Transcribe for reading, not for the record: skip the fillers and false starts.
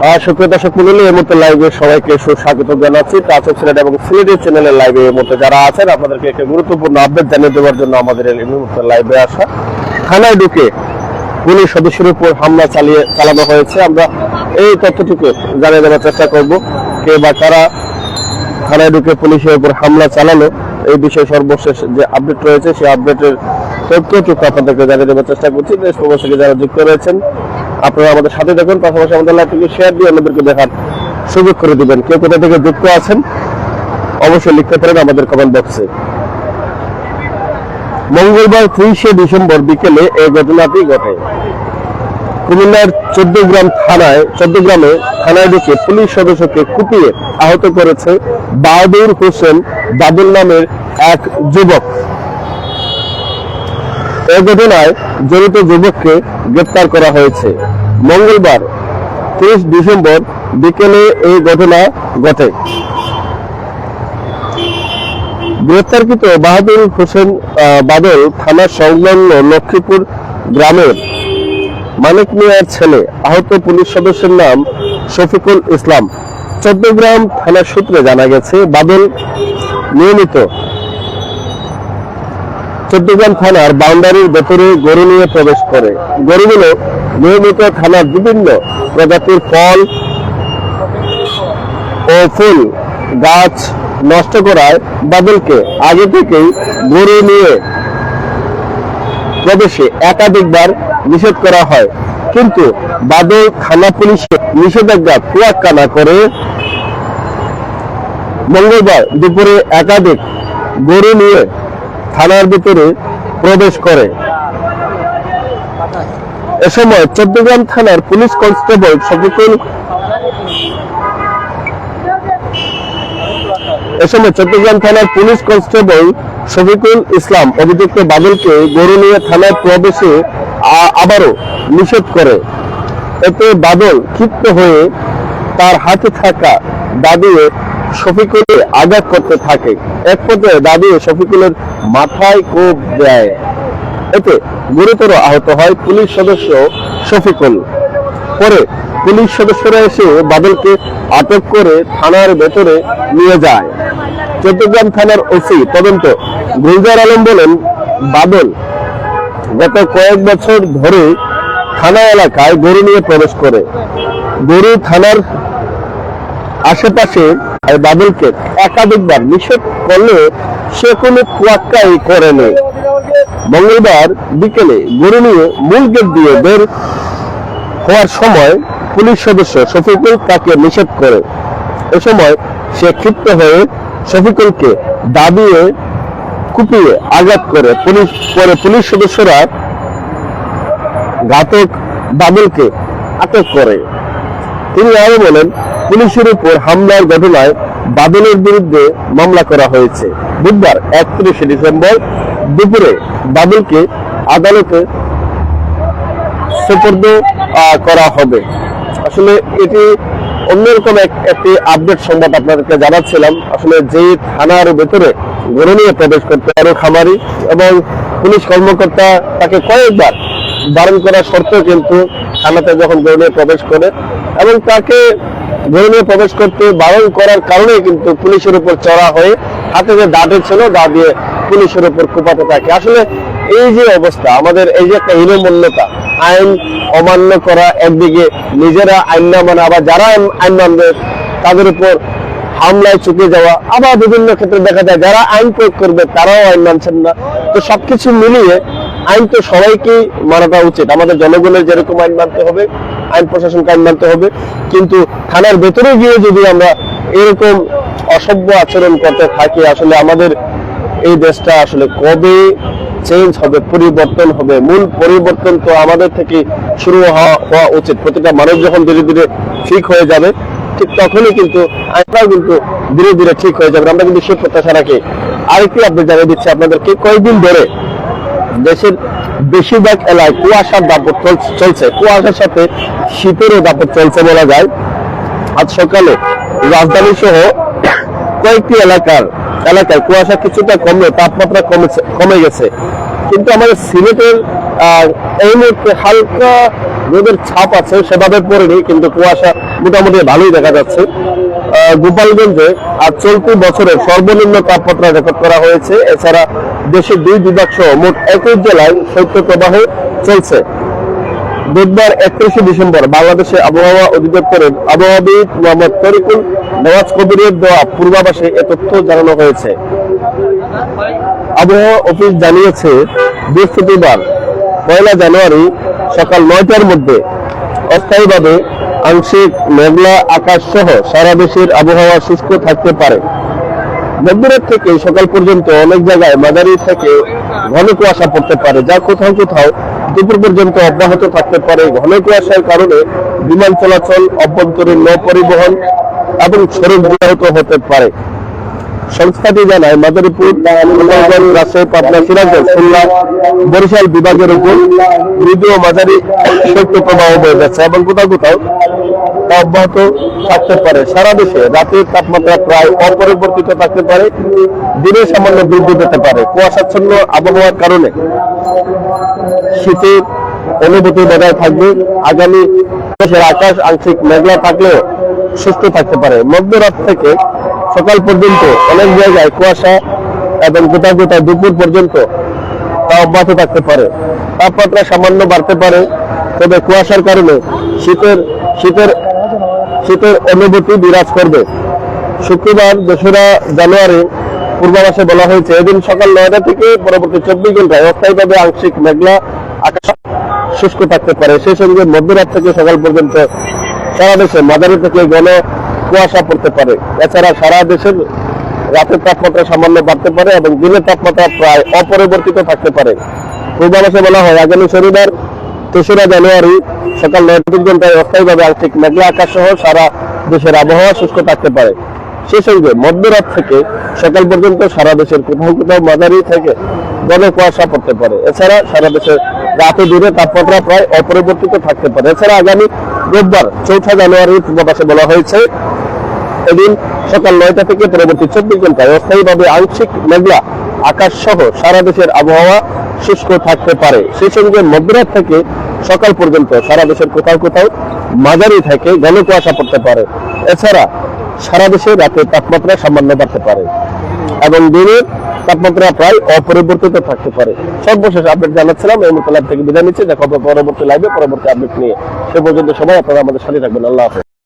সুপ্রিয় দর্শক মণ্ডলী, এই মুহূর্তে লাইভে সবাইকে সুস্বাগত জানাচ্ছি। টাচ অফ সিলেট এবং সিলেটের চ্যানেলের লাইভে এই মুহূর্তে যারা আছেন আপনাদেরকে একটা গুরুত্বপূর্ণ আপডেট জানিয়ে দেওয়ার জন্য আমাদের এই মুহূর্তে লাইভে আসা। থানায় ঢুকে পুলিশ সদস্যের উপর হামলা চালানো হয়েছে। আমরা এই তথ্যটুকু জানিয়ে দেওয়ার চেষ্টা করব, কে বা কারা থানায় ঢুকে পুলিশের উপর হামলা চালানো, এই বিষয়ে সর্বশেষ যে আপডেট রয়েছে সেই আপডেটের তথ্যটুকু আপনাদেরকে জানিয়ে দেওয়ার চেষ্টা করছি। দেশ প্রবাস থেকে যারা যুক্ত রয়েছেন আপনারা আমাদের সাথে দেখুন, পাশাপাশি আমাদের লাইভটিকে শেয়ার দিয়ে আমাদেরকে দেখার সুযোগ করে দিবেন। কেউ কোথা থেকে যুক্ত আছেন অবশ্যই লিখতে পারেন আমাদের কমেন্ট বক্সে। মঙ্গলবার 30শে ডিসেম্বর বিকেলে এই ঘটনাটি ঘটে। কুমিল্লার চৌদ্দগ্রামে থানায় ঢুকে পুলিশ সদস্যকে কুপিয়ে আহত করেছে বাহাদুর হোসেন বাদল নামের এক যুবক। এই ঘটনায় জড়িত যুবককে গ্রেপ্তার করা হয়েছে। মঙ্গলবার 30 ডিসেম্বর বিকেলে এই ঘটনা ঘটে। গ্রেপ্তারকৃত বাহাদুর হোসেন বাদল থানার সংলগ্ন লক্ষ্মীপুর গ্রামের মানিক মিয়ার ছেলে। আহত পুলিশ সদস্যের নাম শফিকুল ইসলাম। চৌদ্দগ্রাম থানার সূত্রে জানা গেছে, বাদল নিয়মিত চৌদ্দগ্রাম থানার বাউন্ডারির ভেতরে গরু নিয়ে প্রবেশ করে। গরুগুলো নিয়মিত থানার বিভিন্ন প্রজাতির ফল ও ফুল গাছ নষ্ট করায় বাদলকে আগে থেকেই গরু নিয়ে প্রবেশে একাধিকবার নিষেধ করা হয়, কিন্তু বাদল থানা পুলিশের নিষেধাজ্ঞা তোয়াক্কা না করে মঙ্গলবার দুপুরে একাধিক গরু নিয়ে থানার ভিতরে প্রবেশ করে। এ সময় চৌদ্দগ্রাম থানার পুলিশ কনস্টেবল শফিকুল ইসলাম অভিযুক্ত বাদলকে গরু নিয়ে থানায় প্রবেশে আবারও নিষেধ করে। এতে বাদল ক্ষিপ্ত হয়ে তার হাতে থাকা দা দিয়ে শফিকুলের আঘাত করতে থাকে। এক পর্যায়ে দা দিয়ে শফিকুলের মাথায় কোপ দেয়। এতে গুরুতর আহত হয় পুলিশ সদস্য শফিকুল। পরে পুলিশ সদস্যরা এসে বাদলকে আটক করে থানার ভেতরে নিয়ে যায়। চৌদ্দগ্রাম থানার ওসি তদন্ত গুলজার আলম বলেন, বাদল গত কয়েক বছর ধরে থানা এলাকায় গরু নিয়ে প্রবেশ করে। গরু থানার আশেপাশে বাদলকে একাধিকবার নিষেধ করলে সে কোনো তোয়াক্কাই করেনি। মঙ্গলবার বিকেলে গরু নিয়ে মূল গেট দিয়ে বের হওয়ার সময় পুলিশ সদস্য শফিকুল তাকে নিষেধ করে। এ সময় সে ক্ষিপ্ত হয়ে শফিকুলকে দা দিয়ে কুপিয়ে আঘাত করে। পুলিশ সদস্যরা ঘাতক বাদলকে আটক করে। তিনি আরো বলেন, পুলিশের উপর হামলার ঘটনায় বাদলের বিরুদ্ধে মামলা করা হয়েছে। বুধবার 31শে ডিসেম্বর দুপুরে বাদলকে আদালতে সুপর্দ করা হবে। আসলে এটি অন্যরকম একটি আপডেট সংবাদ আপনাদেরকে জানাচ্ছিলাম। আসলে যে থানার ভেতরে গরু নিয়ে প্রবেশ করতে আরো খামারি এবং পুলিশ কর্মকর্তা তাকে কয়েকবার বারণ করা সত্ত্বেও কিন্তু থানাতে যখন গরু নিয়ে প্রবেশ করে এবং তাকে গরু নিয়ে প্রবেশ করতে বারণ করার কারণে কিন্তু পুলিশের উপর চড়া হয়ে হাতে যে দাঁড়ে ছিল দা দিয়ে পুলিশের উপর কুপাতে থাকে। আসলে এই যে অবস্থা, আমাদের এই যে একটা হীনমন্যতা, আইন অমান্য করা একদিকে, নিজেরা আইন না মানা, আবার যারা আইন মানবে তাদের উপর হামলায় চুকে যাওয়া, আবার বিভিন্ন ক্ষেত্রে দেখা যায় যারা আইন প্রয়োগ করবে তারাও আইন মানছেন না। তো সবকিছু মিলিয়ে আইন তো সবাইকেই মানাটা উচিত। আমাদের জনগণের যেরকম আইন মানতে হবে, আইন প্রশাসনকে আইন মানতে হবে, কিন্তু থানার ভেতরে গিয়ে যদি আমরা এরকম অসভ্য আচরণ করতে থাকি, আসলে আমাদের এই দেশটা আসলে কবে চেঞ্জ হবে, পরিবর্তন হবে? মূল পরিবর্তন তো আমাদের থেকে শুরু হওয়া উচিত। প্রতিটা মানুষ যখন ধীরে ধীরে ঠিক হয়ে যাবে, ঠিক তখনই কিন্তু আমরাও কিন্তু ধীরে ধীরে ঠিক হয়ে যাবে। আমরা কিন্তু সেই প্রত্যাশা রাখি। আরেকটি আপডেট জানিয়ে দিচ্ছি আপনাদেরকে, কয়েকদিন ধরে দেশের বেশিরভাগ এলাকায় কুয়াশার দাপট চলছে। কুয়াশার সাথে শীতেরও দাপট চলছে বলা যায়। আজ সকালে রাজধানী সহ কয়েকটি এলাকায় কুয়াশা কিছুটা কমে, তাপমাত্রা কমে গেছে, কিন্তু আমাদের সিলেটের এই মুহূর্তে হালকা রোদের ছাপ আছে, সেভাবে পড়েনি, কিন্তু কুয়াশা মোটামুটি ভালোই দেখা যাচ্ছে। গোপালগঞ্জে আজ চলতি বছরের সর্বনিম্ন তাপমাত্রা রেকর্ড করা হয়েছে। এছাড়া দেশের 2 বিভাগ সহ মোট 21 জেলায় শৈত্যপ্রবাহ চলছে। বুধবার 31 ডিসেম্বর বাংলাদেশে আবহাওয়া অধিদপ্তরের আবহাওয়াবিদ মোহাম্মদ তরিকুল নওয়াজ কবিরের দেওয়া পূর্বাভাসে এ তথ্য জানানো হয়েছে। আবহাওয়া অফিস জানিয়েছে, বৃহস্পতিবার 1 জানুয়ারি সকাল 9টার মধ্যে অস্থায়ীভাবে আংশিক মেঘলা আকাশ সহ সারা দেশের আবহাওয়া শুষ্ক থাকতে পারে। মধ্যরাত থেকে সকাল পর্যন্ত অনেক জায়গায় মাঝারি থেকে ঘন কুয়াশা পড়তে পারে, যা কোথাও কোথাও দুপুর পর্যন্ত অব্যাহত থাকতে পারে। ঘন কুয়াশার কারণে বিমান চলাচল, অভ্যন্তরীণ নৌ পরিবহন এবং সড়ক ব্যাহত হতে পারে। সংস্থাটি জানায়, মাদারীপুর, রাজশাহী, পাবনা, সিরাজগঞ্জ, খুলনা, বরিশাল বিভাগের উপর মৃদু ও মাঝারি শৈত্যপ্রবাহ বয়ে যাচ্ছে এবং কোথাও কোথাও তা অব্যাহত থাকতে পারে। সারা দেশে রাতের তাপমাত্রা প্রায় অপরিবর্তিত থাকতে পারে, দিনে সামান্য বৃদ্ধি পেতে পারে। কুয়াশাচ্ছন্ন আবহাওয়ার কারণে শীতের অনুভূতি বজায় থাকবে। আগামী দেশের আকাশ আংশিক মেঘলা থাকলেও শুষ্ক থাকতে পারে। মধ্যরাত থেকে সকাল পর্যন্ত অনেক জায়গায় কুয়াশা এবং কোথাও কোথাও দুপুর পর্যন্ত তা অব্যাহত থাকতে পারে। তাপমাত্রা সামান্য বাড়তে পারে, তবে কুয়াশার কারণে শীতের শীতের শীতের অনুভূতি বিরাজ করবে। শুক্রবার 2 জানুয়ারি পূর্বাভাসে বলা হয়েছে, এদিন সকাল 9টা থেকে পরবর্তী 24 ঘন্টায় অস্থায়ীভাবে আংশিক মেঘলা আকাশ শুষ্ক থাকতে পারে। সেই সঙ্গে মধ্যরাত থেকে সকাল পর্যন্ত সারা দেশে মাঝারি থেকে ঘন কুয়াশা পড়তে পারে। এছাড়া সারা দেশের রাতের তাপমাত্রা সামান্য বাড়তে পারে এবং দিনের তাপমাত্রা প্রায় অপরিবর্তিত থাকতে পারে। পূর্বাভাসে বলা হয়, আগামী শনিবার 3 জানুয়ারি সকাল 9টা ঘন্টায় অস্থায়ীভাবে আংশিক মেঘলা আকাশ সহ সারা দেশের আবহাওয়া শুষ্ক থাকতে পারে। সেই সঙ্গে মধ্যরাত থেকে সকাল পর্যন্ত সারা দেশের কোথাও কোথাও মাঝারি থেকে ঘন কুয়াশা পড়তে পারে। এছাড়া সারা দেশের রাতে দিনে তাপমাত্রা প্রায় অপরিবর্তিত থাকতে পারে। এছাড়া আগামী রোববার 4 জানুয়ারি পূর্বাভাসে বলা হয়েছে, এদিন সকাল 9টা থেকে পরবর্তী 24 ঘন্টায় অস্থায়ীভাবে আংশিক মেঘলা আকাশ সহ সারা দেশের আবহাওয়া শুষ্ক থাকতে পারে। সেই সঙ্গে মধ্যরাত থেকে সকাল পর্যন্ত সারা দেশের কোথাও কোথাও মাঝারি থেকে ঘন কুয়াশা পড়তে পারে। এছাড়া সারা দেশে রাতের তাপমাত্রা সামান্য বাড়তে পারে এবং দিনের তাপমাত্রা প্রায় অপরিবর্তিত থাকতে পারে। সর্বশেষ আপডেট জানাচ্ছিলাম। এই মুহূর্তে লাইভ থেকে বিদায় নিচ্ছি। দেখা হবে পরবর্তী লাইভে পরবর্তী আপডেট নিয়ে। সে পর্যন্ত সবাই আপনারা আমাদের সাথে থাকবেন। আল্লাহ হাফেজ।